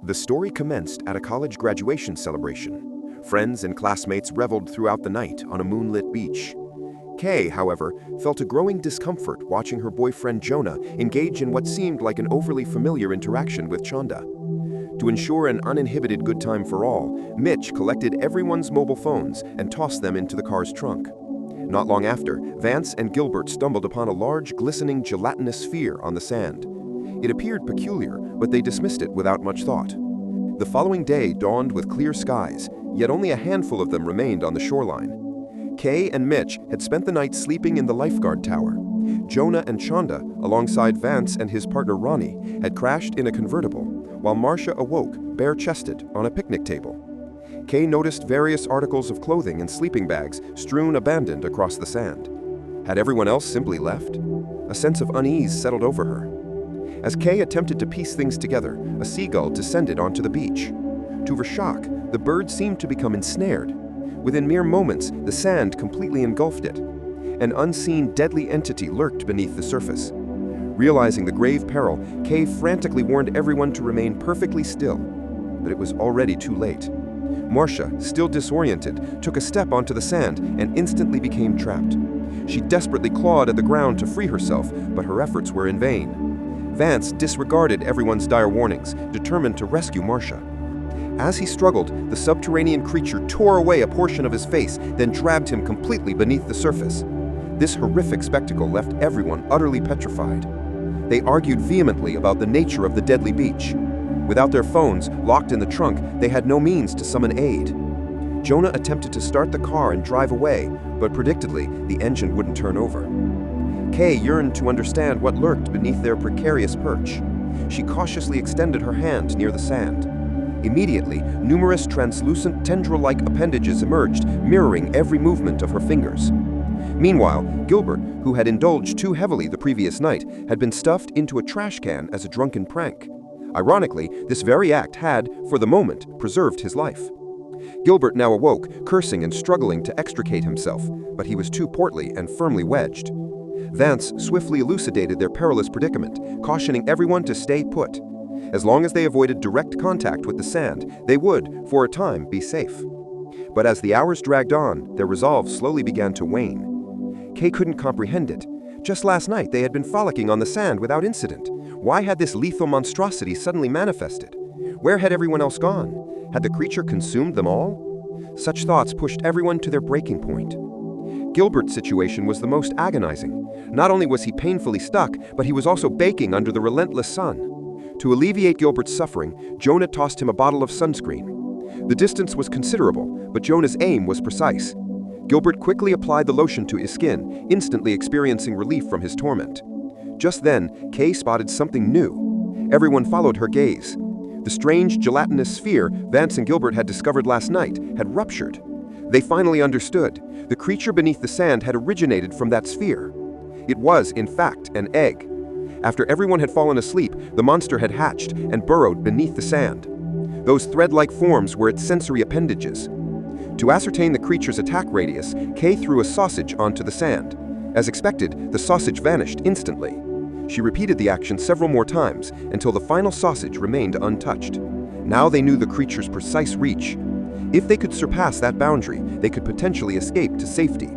The story commenced at a college graduation celebration. Friends and classmates reveled throughout the night on a moonlit beach. Kay, however, felt a growing discomfort watching her boyfriend Jonah engage in what seemed like an overly familiar interaction with Chanda. To ensure an uninhibited good time for all, Mitch collected everyone's mobile phones and tossed them into the car's trunk. Not long after, Vance and Gilbert stumbled upon a large, glistening gelatinous sphere on the sand. It appeared peculiar, but they dismissed it without much thought. The following day dawned with clear skies, yet only a handful of them remained on the shoreline. Kay and Mitch had spent the night sleeping in the lifeguard tower. Jonah and Chanda, alongside Vance and his partner Ronnie, had crashed in a convertible, while Marcia awoke, bare-chested, on a picnic table. Kay noticed various articles of clothing and sleeping bags strewn abandoned across the sand. Had everyone else simply left? A sense of unease settled over her. As Kay attempted to piece things together, a seagull descended onto the beach. To her shock, the bird seemed to become ensnared. Within mere moments, the sand completely engulfed it. An unseen, deadly entity lurked beneath the surface. Realizing the grave peril, Kay frantically warned everyone to remain perfectly still. But it was already too late. Marcia, still disoriented, took a step onto the sand and instantly became trapped. She desperately clawed at the ground to free herself, but her efforts were in vain. Vance disregarded everyone's dire warnings, determined to rescue Marcia. As he struggled, the subterranean creature tore away a portion of his face, then dragged him completely beneath the surface. This horrific spectacle left everyone utterly petrified. They argued vehemently about the nature of the deadly beach. Without their phones locked in the trunk, they had no means to summon aid. Jonah attempted to start the car and drive away, but predictably, the engine wouldn't turn over. Kay yearned to understand what lurked beneath their precarious perch. She cautiously extended her hand near the sand. Immediately, numerous translucent tendril-like appendages emerged, mirroring every movement of her fingers. Meanwhile, Gilbert, who had indulged too heavily the previous night, had been stuffed into a trash can as a drunken prank. Ironically, this very act had, for the moment, preserved his life. Gilbert now awoke, cursing and struggling to extricate himself, but he was too portly and firmly wedged. Vance swiftly elucidated their perilous predicament, cautioning everyone to stay put. As long as they avoided direct contact with the sand, they would, for a time, be safe. But as the hours dragged on, their resolve slowly began to wane. Kay couldn't comprehend it. Just last night, they had been frolicking on the sand without incident. Why had this lethal monstrosity suddenly manifested? Where had everyone else gone? Had the creature consumed them all? Such thoughts pushed everyone to their breaking point. Gilbert's situation was the most agonizing. Not only was he painfully stuck, but he was also baking under the relentless sun. To alleviate Gilbert's suffering, Jonah tossed him a bottle of sunscreen. The distance was considerable, but Jonah's aim was precise. Gilbert quickly applied the lotion to his skin, instantly experiencing relief from his torment. Just then, Kay spotted something new. Everyone followed her gaze. The strange gelatinous sphere Vance and Gilbert had discovered last night had ruptured. They finally understood. The creature beneath the sand had originated from that sphere. It was, in fact, an egg. After everyone had fallen asleep, the monster had hatched and burrowed beneath the sand. Those thread-like forms were its sensory appendages. To ascertain the creature's attack radius, Kay threw a sausage onto the sand. As expected, the sausage vanished instantly. She repeated the action several more times until the final sausage remained untouched. Now they knew the creature's precise reach. If they could surpass that boundary, they could potentially escape to safety.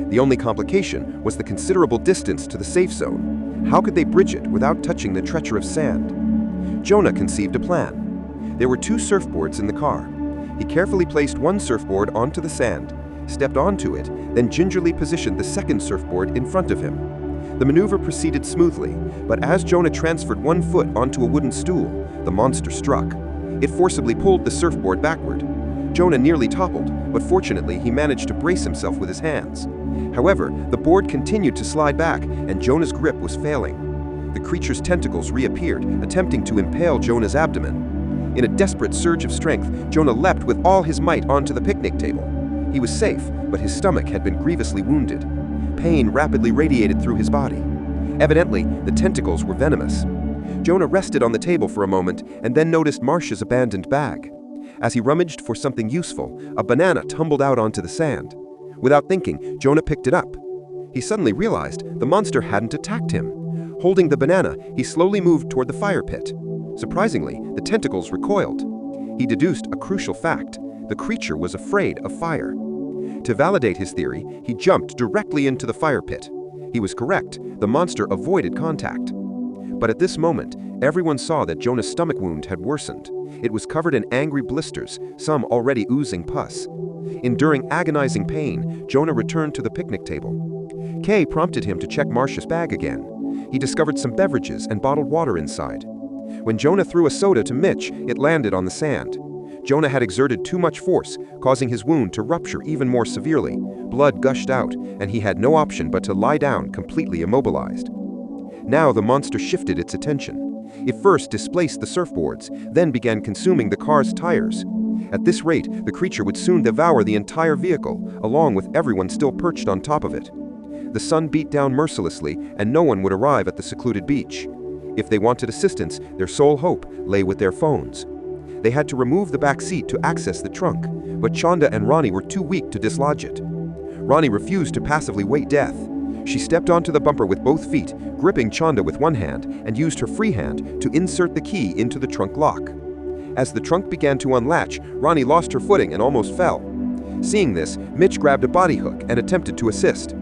The only complication was the considerable distance to the safe zone. How could they bridge it without touching the treacherous sand? Jonah conceived a plan. There were 2 surfboards in the car. He carefully placed one surfboard onto the sand, stepped onto it, then gingerly positioned the second surfboard in front of him. The maneuver proceeded smoothly, but as Jonah transferred one foot onto a wooden stool, the monster struck. It forcibly pulled the surfboard backward. Jonah nearly toppled, but fortunately he managed to brace himself with his hands. However, the board continued to slide back, and Jonah's grip was failing. The creature's tentacles reappeared, attempting to impale Jonah's abdomen. In a desperate surge of strength, Jonah leapt with all his might onto the picnic table. He was safe, but his stomach had been grievously wounded. Pain rapidly radiated through his body. Evidently, the tentacles were venomous. Jonah rested on the table for a moment and then noticed Marcia's abandoned bag. As he rummaged for something useful, a banana tumbled out onto the sand. Without thinking, Jonah picked it up. He suddenly realized the monster hadn't attacked him. Holding the banana, he slowly moved toward the fire pit. Surprisingly, the tentacles recoiled. He deduced a crucial fact: the creature was afraid of fire. To validate his theory, he jumped directly into the fire pit. He was correct, the monster avoided contact. But at this moment, everyone saw that Jonah's stomach wound had worsened. It was covered in angry blisters, some already oozing pus. Enduring agonizing pain, Jonah returned to the picnic table. Kay prompted him to check Marcia's bag again. He discovered some beverages and bottled water inside. When Jonah threw a soda to Mitch, it landed on the sand. Jonah had exerted too much force, causing his wound to rupture even more severely. Blood gushed out, and he had no option but to lie down, completely immobilized. Now the monster shifted its attention. It first displaced the surfboards, then began consuming the car's tires. At this rate, the creature would soon devour the entire vehicle, along with everyone still perched on top of it. The sun beat down mercilessly, and no one would arrive at the secluded beach. If they wanted assistance, their sole hope lay with their phones. They had to remove the back seat to access the trunk, but Chanda and Ronnie were too weak to dislodge it. Ronnie refused to passively wait death. She stepped onto the bumper with both feet, gripping Chanda with one hand, and used her free hand to insert the key into the trunk lock. As the trunk began to unlatch, Ronnie lost her footing and almost fell. Seeing this, Mitch grabbed a body hook and attempted to assist.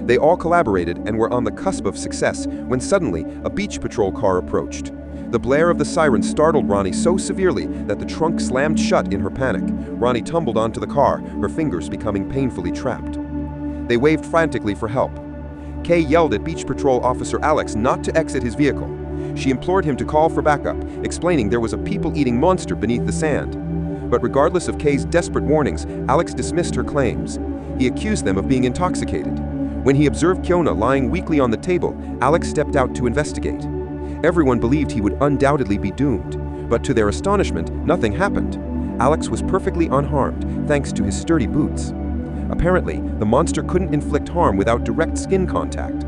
They all collaborated and were on the cusp of success when suddenly a beach patrol car approached. The blare of the siren startled Ronnie so severely that the trunk slammed shut in her panic. Ronnie tumbled onto the car, her fingers becoming painfully trapped. They waved frantically for help. Kay yelled at Beach Patrol Officer Alex not to exit his vehicle. She implored him to call for backup, explaining there was a people-eating monster beneath the sand. But regardless of Kay's desperate warnings, Alex dismissed her claims. He accused them of being intoxicated. When he observed Kiona lying weakly on the table, Alex stepped out to investigate. Everyone believed he would undoubtedly be doomed, but to their astonishment, nothing happened. Alex was perfectly unharmed, thanks to his sturdy boots. Apparently, the monster couldn't inflict harm without direct skin contact.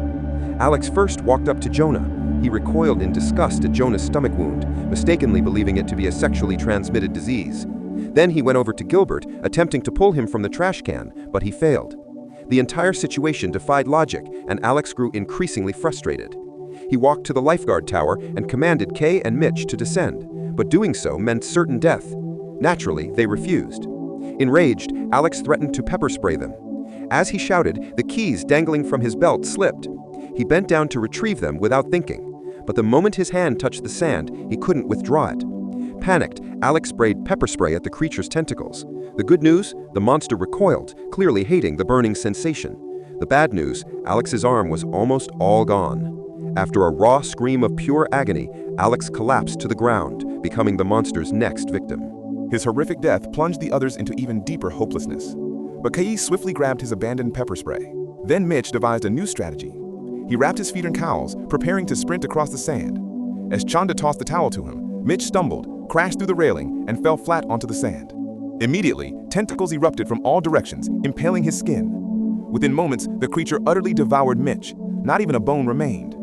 Alex first walked up to Jonah. He recoiled in disgust at Jonah's stomach wound, mistakenly believing it to be a sexually transmitted disease. Then he went over to Gilbert, attempting to pull him from the trash can, but he failed. The entire situation defied logic, and Alex grew increasingly frustrated. He walked to the lifeguard tower and commanded Kay and Mitch to descend, but doing so meant certain death. Naturally, they refused. Enraged, Alex threatened to pepper spray them. As he shouted, the keys dangling from his belt slipped. He bent down to retrieve them without thinking, but the moment his hand touched the sand, he couldn't withdraw it. Panicked, Alex sprayed pepper spray at the creature's tentacles. The good news, the monster recoiled, clearly hating the burning sensation. The bad news, Alex's arm was almost all gone. After a raw scream of pure agony, Alex collapsed to the ground, becoming the monster's next victim. His horrific death plunged the others into even deeper hopelessness. But Kai swiftly grabbed his abandoned pepper spray. Then Mitch devised a new strategy. He wrapped his feet in cowls, preparing to sprint across the sand. As Chanda tossed the towel to him, Mitch stumbled, crashed through the railing, and fell flat onto the sand. Immediately, tentacles erupted from all directions, impaling his skin. Within moments, the creature utterly devoured Mitch. Not even a bone remained.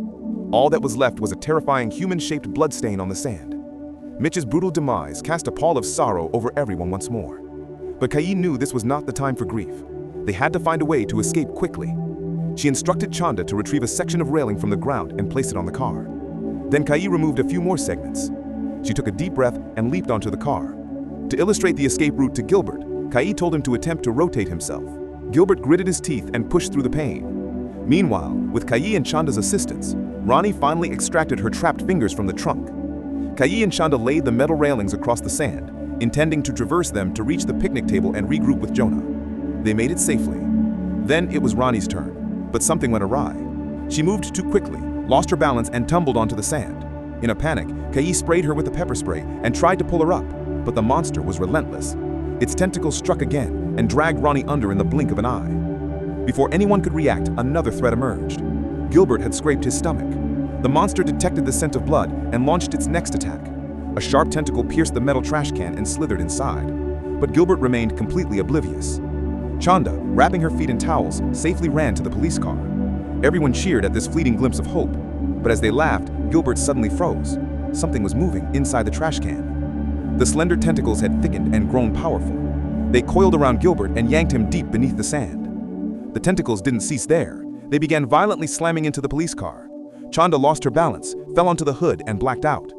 All that was left was a terrifying human-shaped bloodstain on the sand. Mitch's brutal demise cast a pall of sorrow over everyone once more. But Kai knew this was not the time for grief. They had to find a way to escape quickly. She instructed Chanda to retrieve a section of railing from the ground and place it on the car. Then Kai removed a few more segments. She took a deep breath and leaped onto the car. To illustrate the escape route to Gilbert, Kai told him to attempt to rotate himself. Gilbert gritted his teeth and pushed through the pain. Meanwhile, with Kai and Chanda's assistance, Ronnie finally extracted her trapped fingers from the trunk. Kai and Chanda laid the metal railings across the sand, intending to traverse them to reach the picnic table and regroup with Jonah. They made it safely. Then it was Ronnie's turn, but something went awry. She moved too quickly, lost her balance, and tumbled onto the sand. In a panic, Kai sprayed her with the pepper spray and tried to pull her up, but the monster was relentless. Its tentacles struck again and dragged Ronnie under in the blink of an eye. Before anyone could react, another threat emerged. Gilbert had scraped his stomach. The monster detected the scent of blood and launched its next attack. A sharp tentacle pierced the metal trash can and slithered inside. But Gilbert remained completely oblivious. Chanda, wrapping her feet in towels, safely ran to the police car. Everyone cheered at this fleeting glimpse of hope, but as they laughed, Gilbert suddenly froze. Something was moving inside the trash can. The slender tentacles had thickened and grown powerful. They coiled around Gilbert and yanked him deep beneath the sand. The tentacles didn't cease there. They began violently slamming into the police car. Chanda lost her balance, fell onto the hood, and blacked out.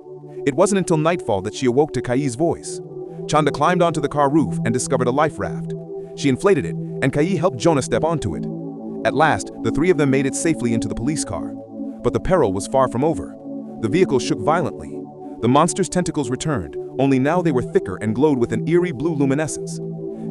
It wasn't until nightfall that she awoke to Kai's voice. Chanda climbed onto the car roof and discovered a life raft. She inflated it, and Kai helped Jonah step onto it. At last, the three of them made it safely into the police car. But the peril was far from over. The vehicle shook violently. The monster's tentacles returned, only now they were thicker and glowed with an eerie blue luminescence.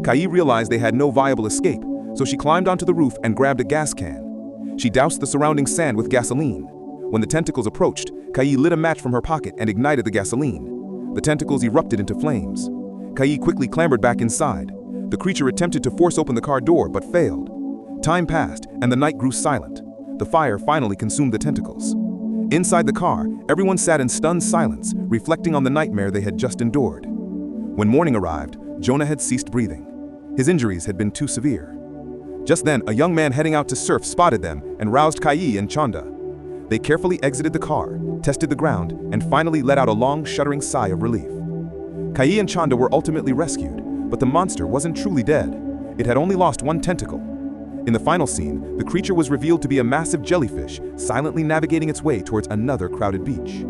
Kai realized they had no viable escape, so she climbed onto the roof and grabbed a gas can. She doused the surrounding sand with gasoline. When the tentacles approached, Kai lit a match from her pocket and ignited the gasoline. The tentacles erupted into flames. Kai quickly clambered back inside. The creature attempted to force open the car door but failed. Time passed and the night grew silent. The fire finally consumed the tentacles. Inside the car, everyone sat in stunned silence, reflecting on the nightmare they had just endured. When morning arrived, Jonah had ceased breathing. His injuries had been too severe. Just then, a young man heading out to surf spotted them and roused Kai and Chanda. They carefully exited the car, tested the ground, and finally let out a long, shuddering sigh of relief. Kai and Chanda were ultimately rescued, but the monster wasn't truly dead. It had only lost one tentacle. In the final scene, the creature was revealed to be a massive jellyfish, silently navigating its way towards another crowded beach.